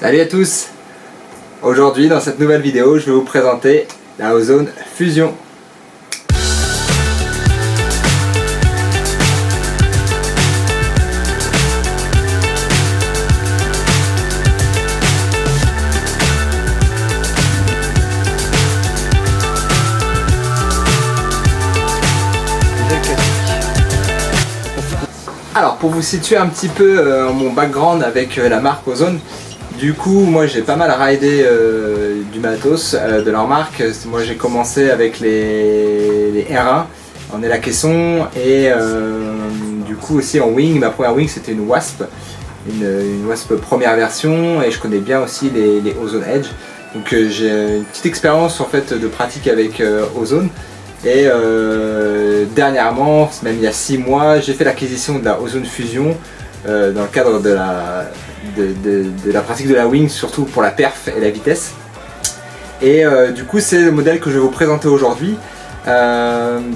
Salut à tous. Aujourd'hui dans cette nouvelle vidéo je vais vous présenter la Ozone Fusion. Alors pour vous situer un petit peu mon background avec la marque Ozone, du coup moi j'ai pas mal ridé du matos de leur marque. Moi j'ai commencé avec les R1 en élacaisson et du coup aussi en wing. Ma première wing c'était une Wasp, une Wasp première version, et je connais bien aussi les Ozone Edge. Donc j'ai une petite expérience en fait de pratique avec Ozone. Et dernièrement, même il y a 6 mois, j'ai fait l'acquisition de la Ozone Fusion dans le cadre de la pratique de la wing, surtout pour la perf et la vitesse. Et du coup c'est le modèle que je vais vous présenter aujourd'hui.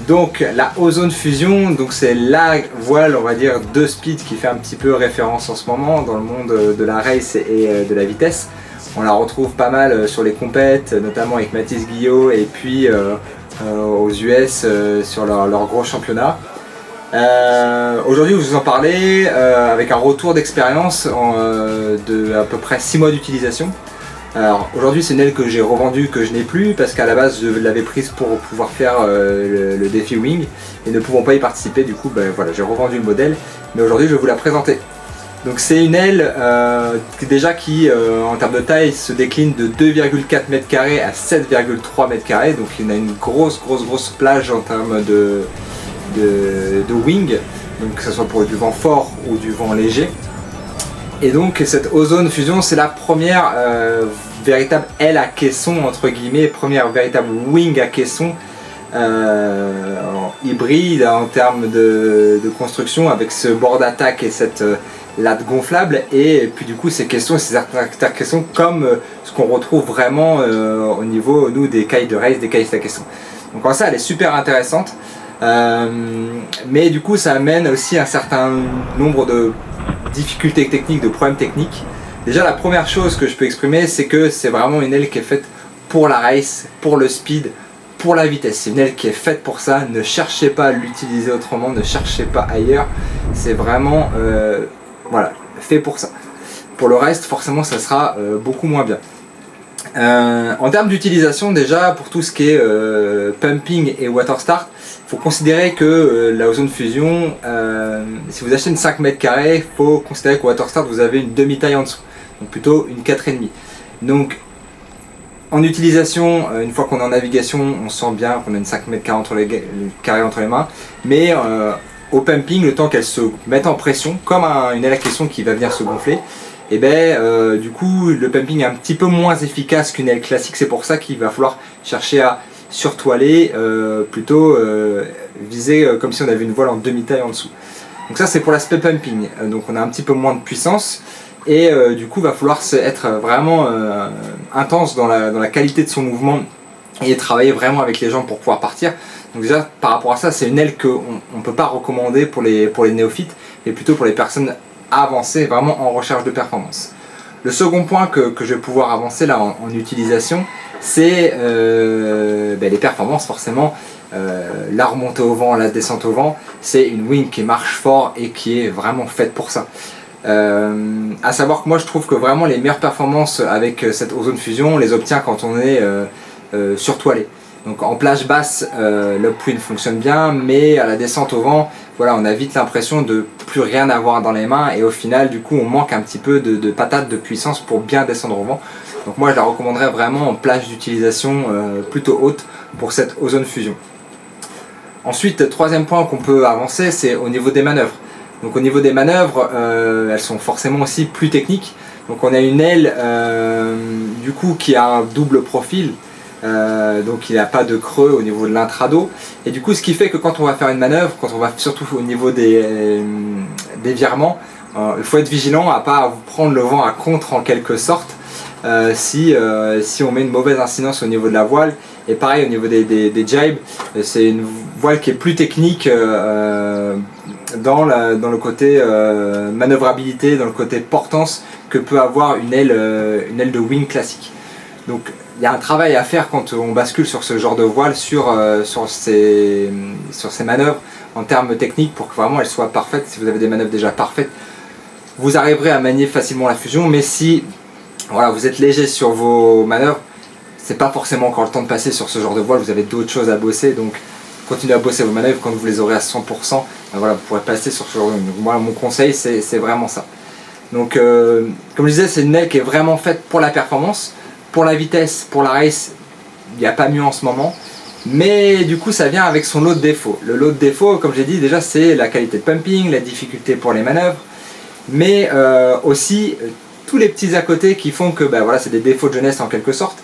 Donc la Ozone Fusion, c'est la voile on va dire de speed qui fait un petit peu référence en ce moment dans le monde de la race et de la vitesse. On la retrouve pas mal sur les compètes, notamment avec Mathis Guillot et puis aux US sur leur gros championnat. Aujourd'hui je vais vous en parler avec un retour d'expérience de à peu près 6 mois d'utilisation. Alors aujourd'hui c'est une aile que j'ai revendue, que je n'ai plus, parce qu'à la base je l'avais prise pour pouvoir faire le défi wing, et ne pouvant pas y participer, du coup voilà, j'ai revendu le modèle, mais aujourd'hui je vais vous la présenter. Donc c'est une aile déjà qui en termes de taille se décline de 2,4 m² à 7,3 m², donc il y a une grosse plage en termes de wing, donc que ce soit pour du vent fort ou du vent léger. Et donc cette Ozone Fusion c'est la première véritable aile à caisson entre guillemets, première véritable wing à caisson hybride en termes de construction, avec ce bord d'attaque et cette latte gonflable, et puis du coup ces caissons et ces caissons comme ce qu'on retrouve vraiment au niveau nous des cailles de race, des cailles à caisson. Donc en ça elle est super intéressante, mais du coup ça amène aussi un certain nombre de difficultés techniques, de problèmes techniques. Déjà la première chose que je peux exprimer, c'est que c'est vraiment une aile qui est faite pour la race, pour le speed, pour la vitesse. C'est une aile qui est faite pour ça. Ne cherchez pas à l'utiliser autrement, ne cherchez pas ailleurs. C'est vraiment voilà, fait pour ça. Pour le reste, forcément, ça sera beaucoup moins bien. En termes d'utilisation, déjà, pour tout ce qui est pumping et water start, il faut considérer que la Ozone Fusion, si vous achetez une 5 m², il faut considérer qu'au water start, vous avez une demi-taille en dessous, donc plutôt une 4,5. Donc, en utilisation, une fois qu'on est en navigation, on sent bien qu'on a une 5 m² entre les mains, mais au pumping, le temps qu'elle se mette en pression, comme une aile à caisson qui va venir se gonfler, et du coup le pumping est un petit peu moins efficace qu'une aile classique. C'est pour ça qu'il va falloir chercher à surtoiler, plutôt viser comme si on avait une voile en demi-taille en dessous. Donc ça c'est pour l'aspect pumping, donc on a un petit peu moins de puissance, et du coup il va falloir être vraiment intense dans la qualité de son mouvement et travailler vraiment avec les jambes pour pouvoir partir. Donc déjà par rapport à ça, c'est une aile qu'on ne peut pas recommander pour les néophytes, mais plutôt pour les personnes avancées, vraiment en recherche de performance. Le second point que je vais pouvoir avancer là en utilisation, c'est les performances forcément. La remontée au vent, la descente au vent, c'est une wing qui marche fort et qui est vraiment faite pour ça. À savoir que moi je trouve que vraiment les meilleures performances avec cette Ozone Fusion, on les obtient quand on est surtoilé. Donc en plage basse, l'upwind fonctionne bien, mais à la descente au vent, voilà, on a vite l'impression de plus rien avoir dans les mains, et au final du coup on manque un petit peu de patate, de puissance pour bien descendre au vent. Donc moi je la recommanderais vraiment en plage d'utilisation plutôt haute pour cette Ozone Fusion. Ensuite, troisième point qu'on peut avancer, c'est au niveau des manœuvres. Donc au niveau des manœuvres, elles sont forcément aussi plus techniques. Donc on a une aile du coup qui a un double profil. Donc il n'y a pas de creux au niveau de l'intrado, et du coup ce qui fait que quand on va faire une manœuvre, quand on va surtout au niveau des virements, il faut être vigilant à pas vous prendre le vent à contre en quelque sorte, si on met une mauvaise incidence au niveau de la voile. Et pareil au niveau des jibes, c'est une voile qui est plus technique dans le côté manœuvrabilité, dans le côté portance, que peut avoir une aile de wing classique. Donc il y a un travail à faire quand on bascule sur ce genre de voile, sur ces manœuvres en termes techniques pour que vraiment elles soient parfaites. Si vous avez des manœuvres déjà parfaites, vous arriverez à manier facilement la fusion, mais si voilà, vous êtes léger sur vos manœuvres, c'est pas forcément encore le temps de passer sur ce genre de voile, vous avez d'autres choses à bosser, donc continuez à bosser vos manœuvres. Quand vous les aurez à 100%, ben voilà, vous pourrez passer sur ce genre de voile. Donc moi, mon conseil, c'est vraiment ça. Donc comme je disais, c'est une aile qui est vraiment faite pour la performance. Pour la vitesse, pour la race, il n'y a pas mieux en ce moment. Mais du coup, ça vient avec son lot de défauts. Le lot de défauts, comme j'ai dit, déjà, c'est la qualité de pumping, la difficulté pour les manœuvres, mais aussi tous les petits à côté qui font que ben, voilà, c'est des défauts de jeunesse en quelque sorte.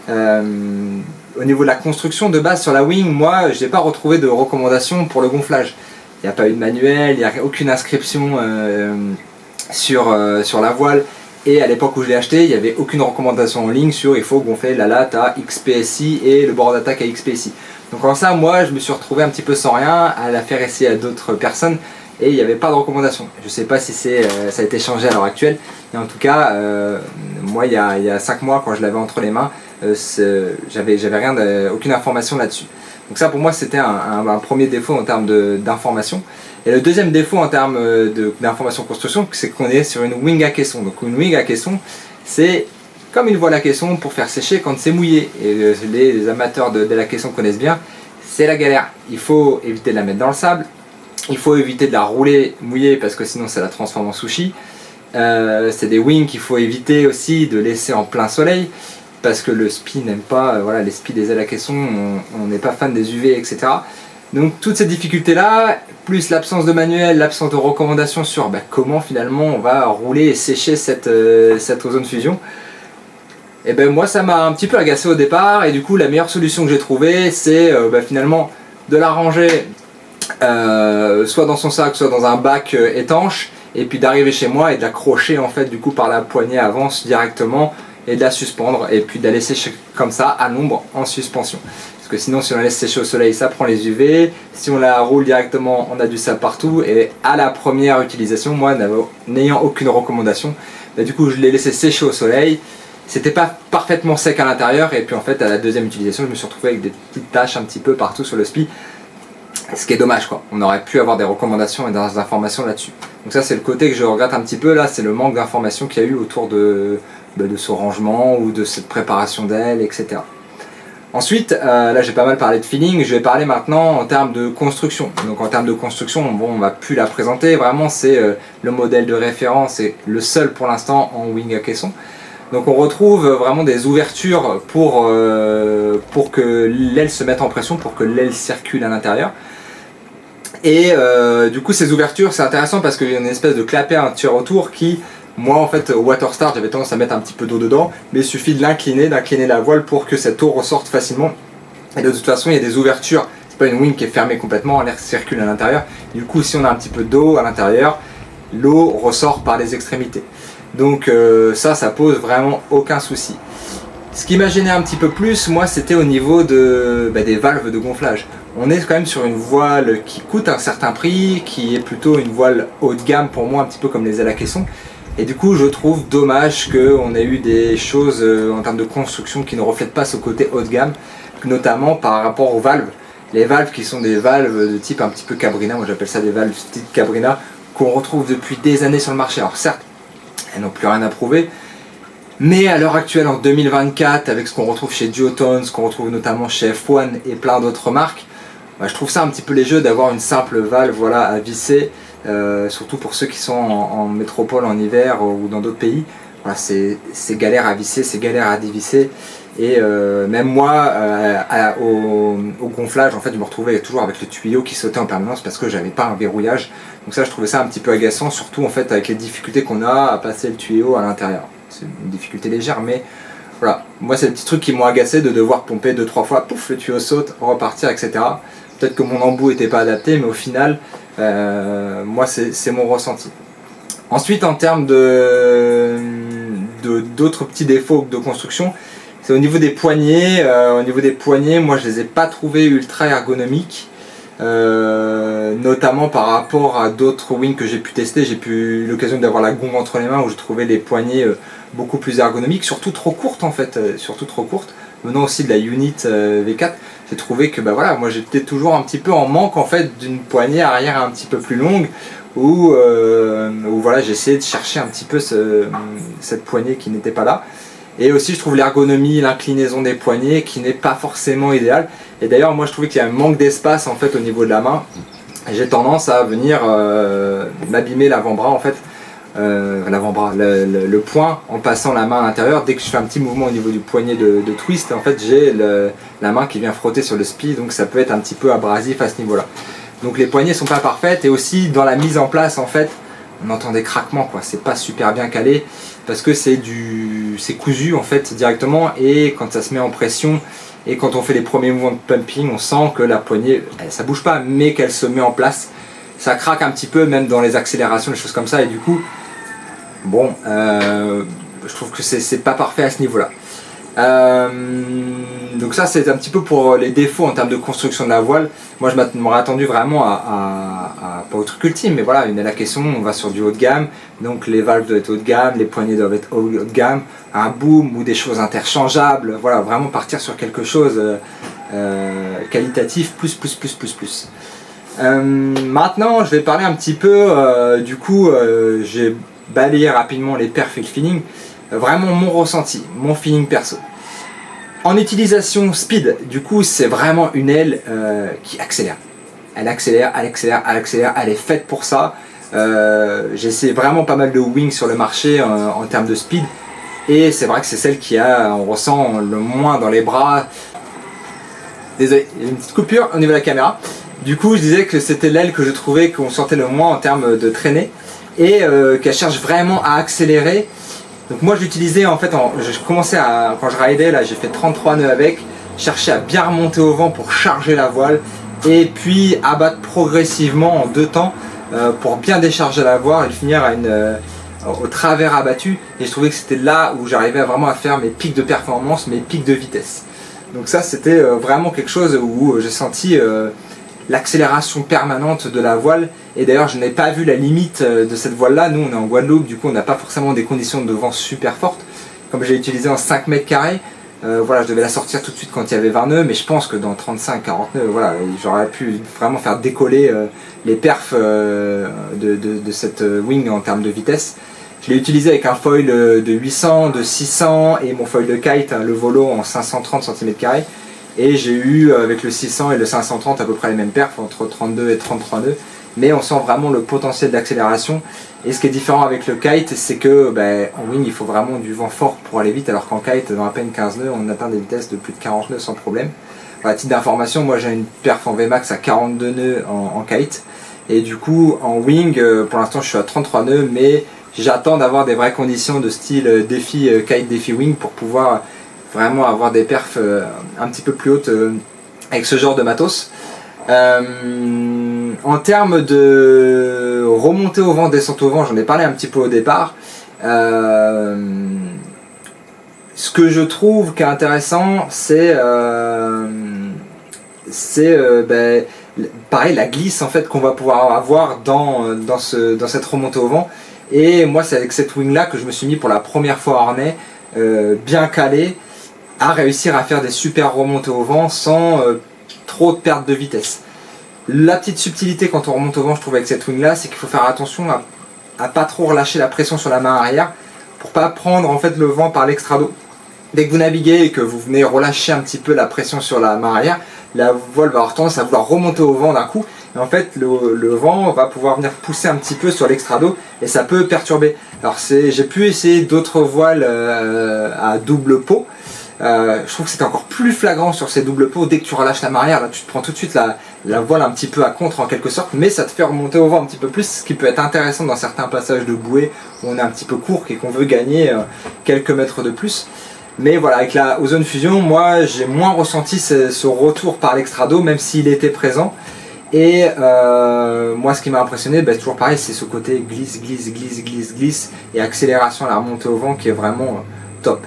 Au niveau de la construction de base sur la wing, moi, je n'ai pas retrouvé de recommandation pour le gonflage. Il n'y a pas eu de manuel, il n'y a aucune inscription sur la voile. Et à l'époque où je l'ai acheté, il n'y avait aucune recommandation en ligne sur il faut gonfler la latte à XPSI et le bord d'attaque à XPSI. Donc en ça, moi, je me suis retrouvé un petit peu sans rien à la faire essayer à d'autres personnes et il n'y avait pas de recommandation. Je ne sais pas si ça a été changé à l'heure actuelle, mais en tout cas, moi, il y a 5 mois, quand je l'avais entre les mains, j'avais aucune information là-dessus. Donc ça, pour moi, c'était un premier défaut en termes d'information. Et le deuxième défaut en termes d'information construction, c'est qu'on est sur une wing à caisson. Donc une wing à caisson, c'est comme une voile à caisson pour faire sécher quand c'est mouillé. Et les amateurs de la caisson connaissent bien, c'est la galère. Il faut éviter de la mettre dans le sable, il faut éviter de la rouler mouillée parce que sinon ça la transforme en sushi. C'est des wings qu'il faut éviter aussi de laisser en plein soleil parce que le spi n'aime pas, voilà, les spi des ailes à caisson, on n'est pas fan des UV, etc. Donc toutes ces difficultés-là, plus l'absence de manuel, l'absence de recommandations sur comment finalement on va rouler et sécher cette ozone fusion, et ben moi ça m'a un petit peu agacé au départ et du coup la meilleure solution que j'ai trouvée c'est finalement de la ranger soit dans son sac, soit dans un bac étanche et puis d'arriver chez moi et de l'accrocher en fait du coup par la poignée avant directement et de la suspendre et puis de la laisser comme ça à l'ombre en suspension. Parce que sinon si on la laisse sécher au soleil ça prend les UV, si on la roule directement on a du sable partout et à la première utilisation, moi n'ayant aucune recommandation, du coup je l'ai laissé sécher au soleil, c'était pas parfaitement sec à l'intérieur et puis en fait à la deuxième utilisation je me suis retrouvé avec des petites taches un petit peu partout sur le spi, ce qui est dommage quoi, on aurait pu avoir des recommandations et des informations là-dessus. Donc ça c'est le côté que je regrette un petit peu là, c'est le manque d'informations qu'il y a eu autour de ce rangement ou de cette préparation d'aile, etc. Ensuite, là j'ai pas mal parlé de feeling, je vais parler maintenant en termes de construction. Donc en termes de construction, bon, on va plus la présenter, vraiment c'est le modèle de référence et le seul pour l'instant en wing à caisson. Donc on retrouve vraiment des ouvertures pour que l'aile se mette en pression, pour que l'aile circule à l'intérieur. Et du coup ces ouvertures c'est intéressant parce qu'il y a une espèce de clapet à tirer autour qui... Moi en fait au water start j'avais tendance à mettre un petit peu d'eau dedans, mais il suffit de d'incliner la voile pour que cette eau ressorte facilement. Et de toute façon il y a des ouvertures, c'est pas une wing qui est fermée complètement, l'air circule à l'intérieur. Du coup si on a un petit peu d'eau à l'intérieur, l'eau ressort par les extrémités. Donc ça pose vraiment aucun souci. Ce qui m'a gêné un petit peu plus, moi c'était au niveau des valves de gonflage. On est quand même sur une voile qui coûte un certain prix, qui est plutôt une voile haut de gamme pour moi, un petit peu comme les ailes à caisson. Et du coup je trouve dommage qu'on ait eu des choses en termes de construction qui ne reflètent pas ce côté haut de gamme, notamment par rapport aux valves. Les valves qui sont des valves de type un petit peu Cabrina, moi j'appelle ça des valves type Cabrina, qu'on retrouve depuis des années sur le marché. Alors certes, elles n'ont plus rien à prouver, mais à l'heure actuelle en 2024, avec ce qu'on retrouve chez Duotone, ce qu'on retrouve notamment chez F1 et plein d'autres marques, je trouve ça un petit peu léger d'avoir une simple valve voilà, à visser. Surtout pour ceux qui sont en métropole en hiver ou dans d'autres pays, voilà, c'est galère à visser, c'est galère à dévisser et même moi au gonflage en fait je me retrouvais toujours avec le tuyau qui sautait en permanence parce que j'avais pas un verrouillage, donc ça je trouvais ça un petit peu agaçant, surtout en fait avec les difficultés qu'on a à passer le tuyau à l'intérieur. C'est une difficulté légère mais voilà, moi c'est le petit truc qui m'ont agacé de devoir pomper 2-3 fois, pouf le tuyau saute, repartir etc. Peut-être que mon embout n'était pas adapté mais au final moi c'est mon ressenti. Ensuite en termes d'autres petits défauts de construction, c'est au niveau des poignées. Au niveau des poignées, moi je les ai pas trouvés ultra ergonomiques. notamment par rapport à d'autres wings que j'ai pu tester. J'ai eu l'occasion d'avoir la Gong entre les mains où je trouvais les poignées beaucoup plus ergonomiques, surtout trop courtes en fait, surtout trop courtes. Venant aussi de la Unit V4, j'ai trouvé que voilà, moi j'étais toujours un petit peu en manque en fait d'une poignée arrière un petit peu plus longue, où voilà, j'essayais de chercher un petit peu cette poignée qui n'était pas là. Et aussi je trouve l'ergonomie, l'inclinaison des poignets qui n'est pas forcément idéale. Et d'ailleurs moi je trouvais qu'il y a un manque d'espace en fait au niveau de la main. J'ai tendance à venir m'abîmer l'avant-bras en fait. L'avant-bras, le poing en passant la main à l'intérieur. Dès que je fais un petit mouvement au niveau du poignet de twist, en fait j'ai la main qui vient frotter sur le spi, donc ça peut être un petit peu abrasif à ce niveau là. Donc les poignées sont pas parfaites, et aussi dans la mise en place en fait on entend des craquements quoi, c'est pas super bien calé parce que c'est cousu en fait directement, et quand ça se met en pression et quand on fait les premiers mouvements de pumping, on sent que la poignée, ça bouge pas mais qu'elle se met en place, ça craque un petit peu même dans les accélérations, des choses comme ça, et du coup bon, je trouve que c'est pas parfait à ce niveau là. Donc ça c'est un petit peu pour les défauts en termes de construction de la voile. Moi je m'aurais attendu vraiment pas au truc ultime, mais voilà, la question, on va sur du haut de gamme, donc les valves doivent être haut de gamme, les poignées doivent être haut de gamme, un boom ou des choses interchangeables, voilà, vraiment partir sur quelque chose qualitatif plus. Maintenant je vais parler un petit peu du coup, j'ai balayé rapidement les perfs et le feeling. Vraiment mon ressenti, mon feeling perso. En utilisation speed, du coup c'est vraiment une aile qui accélère. Elle accélère, elle est faite pour ça. J'ai essayé vraiment pas mal de wings sur le marché en termes de speed, et c'est vrai que c'est celle on ressent le moins dans les bras. Désolé, il y a une petite coupure au niveau de la caméra. Du coup je disais que c'était l'aile que je trouvais qu'on sentait le moins en termes de traînée, et qu'elle cherche vraiment à accélérer. Donc moi je l'utilisais en fait, je commençais quand je ridais là, j'ai fait 33 nœuds avec, cherchais à bien remonter au vent pour charger la voile, et puis abattre progressivement en 2 temps pour bien décharger la voile et finir au travers abattu. Et je trouvais que c'était là où j'arrivais vraiment à faire mes pics de performance, mes pics de vitesse. Donc ça c'était vraiment quelque chose où j'ai senti l'accélération permanente de la voile. Et d'ailleurs je n'ai pas vu la limite de cette voile là. Nous on est en Guadeloupe, du coup on n'a pas forcément des conditions de vent super fortes. Comme j'ai utilisé en 5 mètres carrés, voilà, je devais la sortir tout de suite quand il y avait 20 nœuds, mais je pense que dans 35-40 nœuds, voilà, j'aurais pu vraiment faire décoller les perfs de cette wing en termes de vitesse. Je l'ai utilisé avec un foil de 800, de 600 et mon foil de kite, le volo en 530 cm². Et j'ai eu avec le 600 et le 530 à peu près les mêmes perfs, entre 32 et 33 nœuds. Mais on sent vraiment le potentiel d'accélération. Et ce qui est différent avec le kite, c'est que en wing il faut vraiment du vent fort pour aller vite, alors qu'en kite, dans à peine 15 nœuds, on atteint des vitesses de plus de 40 nœuds sans problème. À titre d'information, moi j'ai une perf en Vmax à 42 nœuds en kite. Et du coup, en wing, pour l'instant je suis à 33 nœuds, mais j'attends d'avoir des vraies conditions de style défi kite, défi wing pour pouvoir vraiment avoir des perfs un petit peu plus hautes avec ce genre de matos. En termes de remontée au vent, descente au vent, j'en ai parlé un petit peu au départ. Ce que je trouve qui est intéressant, c'est pareil, la glisse en fait qu'on va pouvoir avoir dans cette remontée au vent. Et moi c'est avec cette wing là que je me suis mis pour la première fois harnais, bien calé, à réussir à faire des super remontées au vent sans trop de perte de vitesse. La petite subtilité quand on remonte au vent, je trouve, avec cette wing là, c'est qu'il faut faire attention à pas trop relâcher la pression sur la main arrière pour pas prendre en fait le vent par l'extrado. Dès que vous naviguez et que vous venez relâcher un petit peu la pression sur la main arrière, la voile va avoir tendance à vouloir remonter au vent d'un coup, et en fait le vent va pouvoir venir pousser un petit peu sur l'extrado et ça peut perturber. Alors j'ai pu essayer d'autres voiles à double pot. Je trouve que c'est encore plus flagrant sur ces doubles pots. Dès que tu relâches la main arrière, là tu te prends tout de suite la voile un petit peu à contre en quelque sorte, mais ça te fait remonter au vent un petit peu plus, ce qui peut être intéressant dans certains passages de bouée où on est un petit peu court et qu'on veut gagner quelques mètres de plus. Mais voilà, avec la Ozone Fusion, moi j'ai moins ressenti ce retour par l'extrado, même s'il était présent. Et moi ce qui m'a impressionné, toujours pareil, c'est ce côté glisse et accélération à la remontée au vent qui est vraiment top.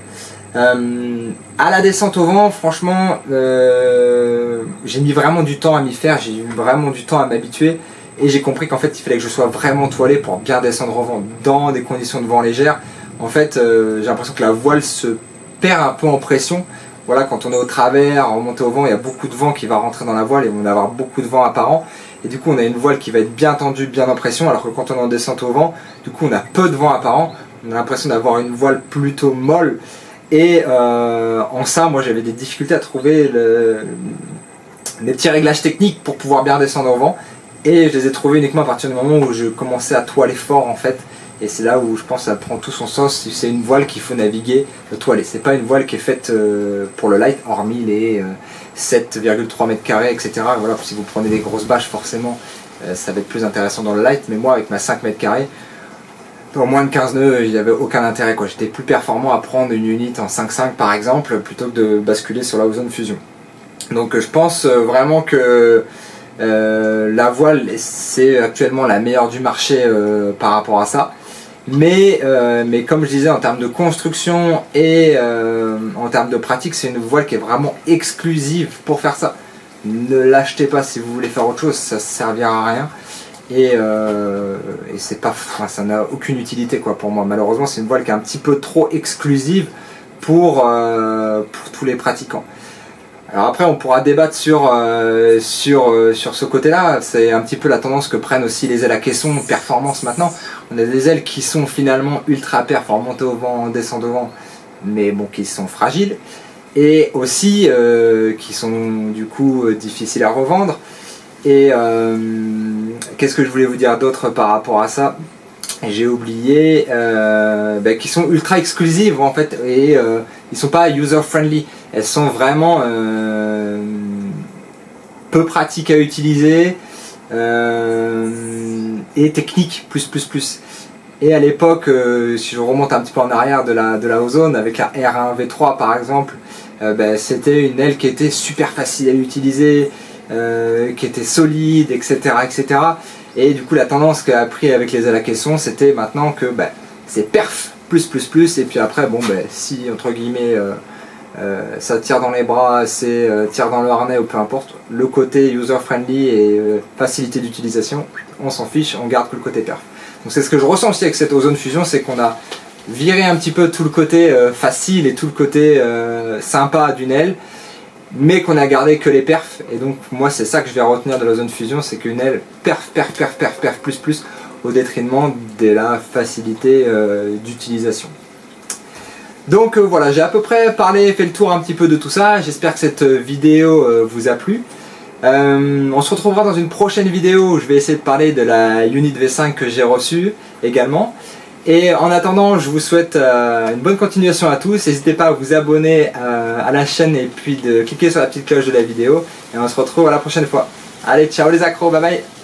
À la descente au vent, franchement, j'ai mis vraiment du temps à m'y faire, j'ai eu vraiment du temps à m'habituer et j'ai compris qu'en fait il fallait que je sois vraiment toilé pour bien descendre au vent dans des conditions de vent légères. En fait, j'ai l'impression que la voile se perd un peu en pression. Voilà, quand on est au travers, en remontée au vent, il y a beaucoup de vent qui va rentrer dans la voile et on va avoir beaucoup de vent apparent. Et du coup, on a une voile qui va être bien tendue, bien en pression, alors que quand on est en descente au vent, du coup, on a peu de vent apparent. On a l'impression d'avoir une voile plutôt molle. Et en ça, moi j'avais des difficultés à trouver les petits réglages techniques pour pouvoir bien descendre au vent. Et je les ai trouvés uniquement à partir du moment où je commençais à toiler fort en fait. Et c'est là où je pense que ça prend tout son sens. C'est une voile qu'il faut naviguer toiler. C'est pas une voile qui est faite pour le light, hormis les 7,3 mètres carrés, etc. Voilà, si vous prenez des grosses bâches, forcément, ça va être plus intéressant dans le light. Mais moi, avec ma 5 mètres carrés, dans moins de 15 nœuds, il n'y avait aucun intérêt, quoi. J'étais plus performant à prendre une unit en 5.5 par exemple, plutôt que de basculer sur la Ozone Fusion. Donc je pense vraiment que la voile, c'est actuellement la meilleure du marché par rapport à ça. Mais comme je disais, en termes de construction et en termes de pratique, c'est une voile qui est vraiment exclusive pour faire ça. Ne l'achetez pas si vous voulez faire autre chose, ça ne servira à rien. Et c'est pas, enfin, ça n'a aucune utilité quoi pour moi. Malheureusement, c'est une voile qui est un petit peu trop exclusive pour tous les pratiquants. Alors après, on pourra débattre sur ce côté-là. C'est un petit peu la tendance que prennent aussi les ailes à caisson performance maintenant. On a des ailes qui sont finalement ultra performantes au vent, descendent au vent, mais bon, qui sont fragiles. Et aussi qui sont du coup difficiles à revendre. Et qu'est-ce que je voulais vous dire d'autre par rapport à ça? J'ai oublié, qui sont ultra exclusives en fait et ils sont pas user friendly. Elles sont vraiment peu pratiques à utiliser et techniques plus. Et à l'époque, si je remonte un petit peu en arrière de la Ozone avec la R1 V3 par exemple, c'était une aile qui était super facile à utiliser. Qui était solide, etc., etc. Et du coup, la tendance qu'a pris avec les ailes à caisson, c'était maintenant que c'est perf, plus, et puis après, bon, si entre guillemets ça tire dans les bras, c'est tire dans le harnais ou peu importe, le côté user-friendly et facilité d'utilisation, on s'en fiche, on garde que le côté perf. Donc c'est ce que je ressens aussi avec cette Ozone Fusion, c'est qu'on a viré un petit peu tout le côté facile et tout le côté sympa d'une aile, mais qu'on a gardé que les perfs. Et donc moi c'est ça que je vais retenir de la Ozone Fusion, c'est qu'une aile perf plus au détriment de la facilité d'utilisation. Donc voilà, j'ai à peu près fait le tour un petit peu de tout ça. J'espère que cette vidéo vous a plu. On se retrouvera dans une prochaine vidéo où je vais essayer de parler de la Unit V5 que j'ai reçue également. Et en attendant, je vous souhaite une bonne continuation à tous. N'hésitez pas à vous abonner à la chaîne et puis de cliquer sur la petite cloche de la vidéo. Et on se retrouve à la prochaine fois. Allez, ciao les accros, bye bye.